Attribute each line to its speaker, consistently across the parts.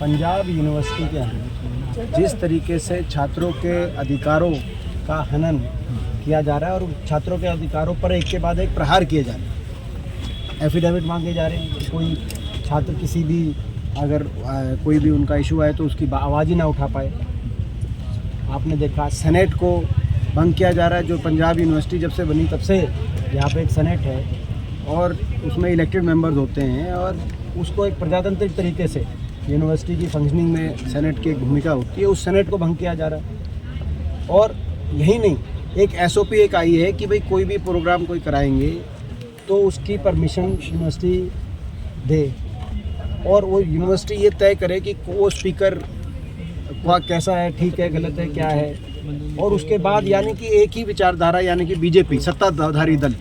Speaker 1: Punjab university के अंदर जिस तरीके से छात्रों के अधिकारों का हनन किया जा रहा है और छात्रों के अधिकारों पर एक के बाद एक प्रहार किए जा रहे हैं, एफिडेविट मांगे जा रहे हैं। कोई छात्र किसी भी अगर कोई भी उनका इशू आए तो उसकी आवाज़ ही ना उठा पाए। आपने देखा सेनेट को भंग किया जा रहा है। जो पंजाब यूनिवर्सिटी जब से बनी तब से यहाँ पे एक सेनेट है और उसमें इलेक्टेड मेंबर्स होते हैं और उसको एक प्रजातांत्रिक तरीके से यूनिवर्सिटी की फंक्शनिंग में सेनेट की एक भूमिका होती है, उस सेनेट को भंग किया जा रहा है। और यही नहीं, एक एसओपी एक आई है कि भाई कोई भी प्रोग्राम कोई कराएंगे तो उसकी परमिशन यूनिवर्सिटी दे और वो यूनिवर्सिटी ये तय करे कि वो स्पीकर वह कैसा है, ठीक है, गलत है, क्या है। और उसके बाद यानी कि एक ही विचारधारा यानी कि बीजेपी सत्ताधारी दल,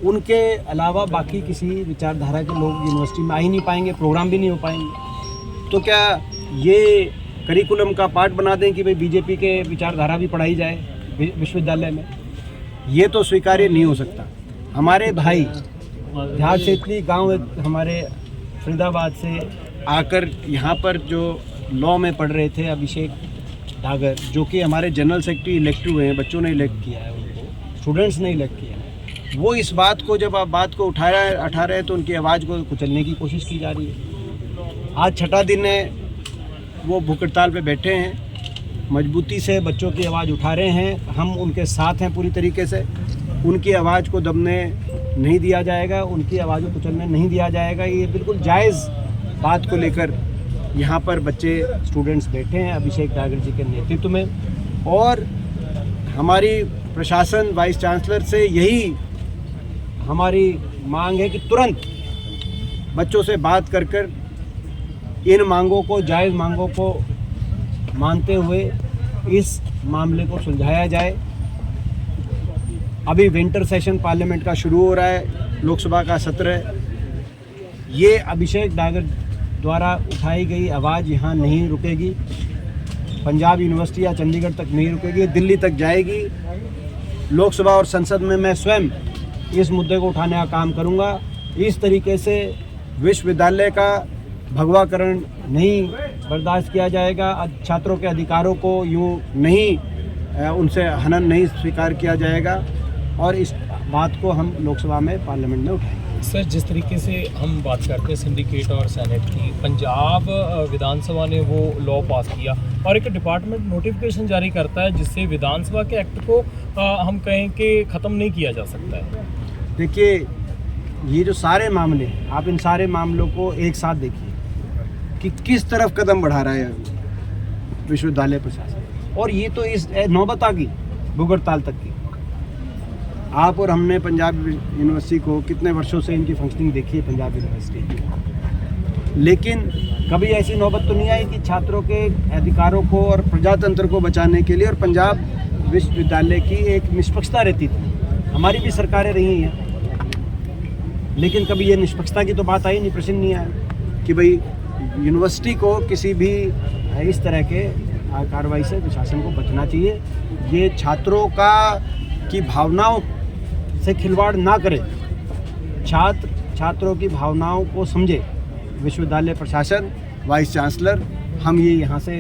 Speaker 1: उनके अलावा बाकी किसी विचारधारा के लोग यूनिवर्सिटी में आ ही नहीं पाएंगे, प्रोग्राम भी नहीं हो पाएंगे। तो क्या ये करिकुलम का पार्ट बना दें कि भाई बीजेपी के विचारधारा भी पढ़ाई जाए विश्वविद्यालय में? ये तो स्वीकार्य नहीं हो सकता। हमारे भाई झाड़ सेतली गाँव हमारे फरीदाबाद से आकर यहाँ पर जो लॉ में पढ़ रहे थे, अभिषेक डागर, जो कि हमारे जनरल सेक्रेटरी इलेक्ट हुए हैं, बच्चों ने इलेक्ट किया है उनको, स्टूडेंट्स ने इलेक्ट किया है। वो इस बात को जब आप बात को उठा रहे हैं तो उनकी आवाज़ को कुचलने की कोशिश की जा रही है। आज छठा दिन है, वो भूख हड़ताल पे बैठे हैं, मजबूती से बच्चों की आवाज़ उठा रहे हैं। हम उनके साथ हैं पूरी तरीके से। उनकी आवाज़ को दबने नहीं दिया जाएगा, उनकी आवाज़ को कुचलने नहीं दिया जाएगा। ये बिल्कुल जायज़ बात को लेकर यहाँ पर बच्चे स्टूडेंट्स बैठे हैं अभिषेक डागर जी के नेतृत्व में। और हमारी प्रशासन, वाइस चांसलर से यही हमारी मांग है कि तुरंत बच्चों से बात कर इन मांगों को, जायज़ मांगों को मानते हुए इस मामले को सुलझाया जाए। अभी विंटर सेशन पार्लियामेंट का शुरू हो रहा है, लोकसभा का सत्र है। ये अभिषेक डागर द्वारा उठाई गई आवाज़ यहाँ नहीं रुकेगी, पंजाब यूनिवर्सिटी या चंडीगढ़ तक नहीं रुकेगी, दिल्ली तक जाएगी। लोकसभा और संसद में मैं स्वयं इस मुद्दे को उठाने का काम करूँगा। इस तरीके से विश्वविद्यालय का भगवाकरण नहीं बर्दाश्त किया जाएगा। छात्रों के अधिकारों को यूँ नहीं, उनसे हनन नहीं स्वीकार किया जाएगा और इस बात को हम लोकसभा में, पार्लियामेंट में उठाएंगे।
Speaker 2: सर, जिस तरीके से हम बात करते हैं सिंडिकेट और सेनेट की, पंजाब विधानसभा ने वो लॉ पास किया और एक डिपार्टमेंट नोटिफिकेशन जारी करता है जिससे विधानसभा के एक्ट को हम कहें कि ख़त्म नहीं किया जा सकता है।
Speaker 1: देखिए, ये जो सारे मामले हैं, आप इन सारे मामलों को एक साथ देखिए कि किस तरफ कदम बढ़ा रहा है विश्वविद्यालय प्रशासन। और ये तो इस नौबत आ गई भूख हड़ताल तक की। आप और हमने पंजाब यूनिवर्सिटी को कितने वर्षों से इनकी फंक्शनिंग देखी है पंजाब यूनिवर्सिटी की, लेकिन कभी ऐसी नौबत तो नहीं आई कि छात्रों के अधिकारों को और प्रजातंत्र को बचाने के लिए और पंजाब विश्वविद्यालय की एक निष्पक्षता रहती थी। हमारी भी सरकारें रही हैं, लेकिन कभी ये निष्पक्षता की तो बात आई नहीं, प्रश्न नहीं आया कि भाई यूनिवर्सिटी को किसी भी इस तरह के कार्रवाई से प्रशासन को बचना चाहिए। ये छात्रों की भावनाओं से खिलवाड़ ना करे, छात्रों की भावनाओं को समझे विश्वविद्यालय प्रशासन, वाइस चांसलर। हम ये यहाँ से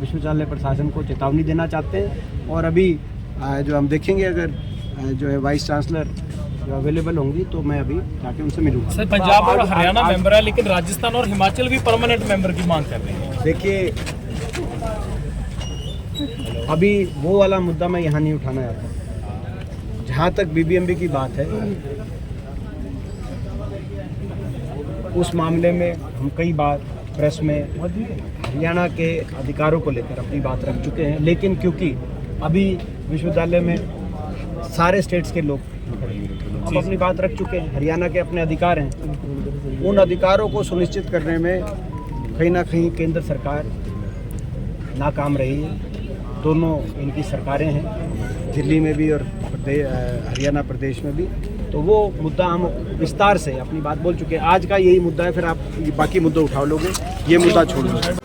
Speaker 1: विश्वविद्यालय प्रशासन को चेतावनी देना चाहते हैं। और अभी जो हम देखेंगे, अगर जो है वाइस चांसलर जो अवेलेबल होंगी तो मैं अभी जाके उनसे मिलूंगा।
Speaker 2: सर, पंजाब और हरियाणा मेंबर है, लेकिन राजस्थान और हिमाचल भी परमानेंट मेंबर की मांग कर रहे हैं।
Speaker 1: देखिए, अभी वो वाला मुद्दा मैं यहाँ नहीं उठाना चाहता। जहाँ तक बीबीएमबी की बात है, उस मामले में हम कई बार प्रेस में हरियाणा के अधिकारों को लेकर अपनी बात रख चुके हैं, लेकिन क्योंकि अभी विश्वविद्यालय में सारे स्टेट्स के लोग हम अपनी बात रख चुके हैं, हरियाणा के अपने अधिकार हैं, उन अधिकारों को सुनिश्चित करने में कहीं ना कहीं केंद्र सरकार नाकाम रही है। दोनों इनकी सरकारें हैं, दिल्ली में भी और हरियाणा प्रदेश में भी। तो वो मुद्दा हम विस्तार से अपनी बात बोल चुके हैं। आज का यही मुद्दा है, फिर आप बाकी मुद्दे उठा लोगे, ये मुद्दा छोड़ो।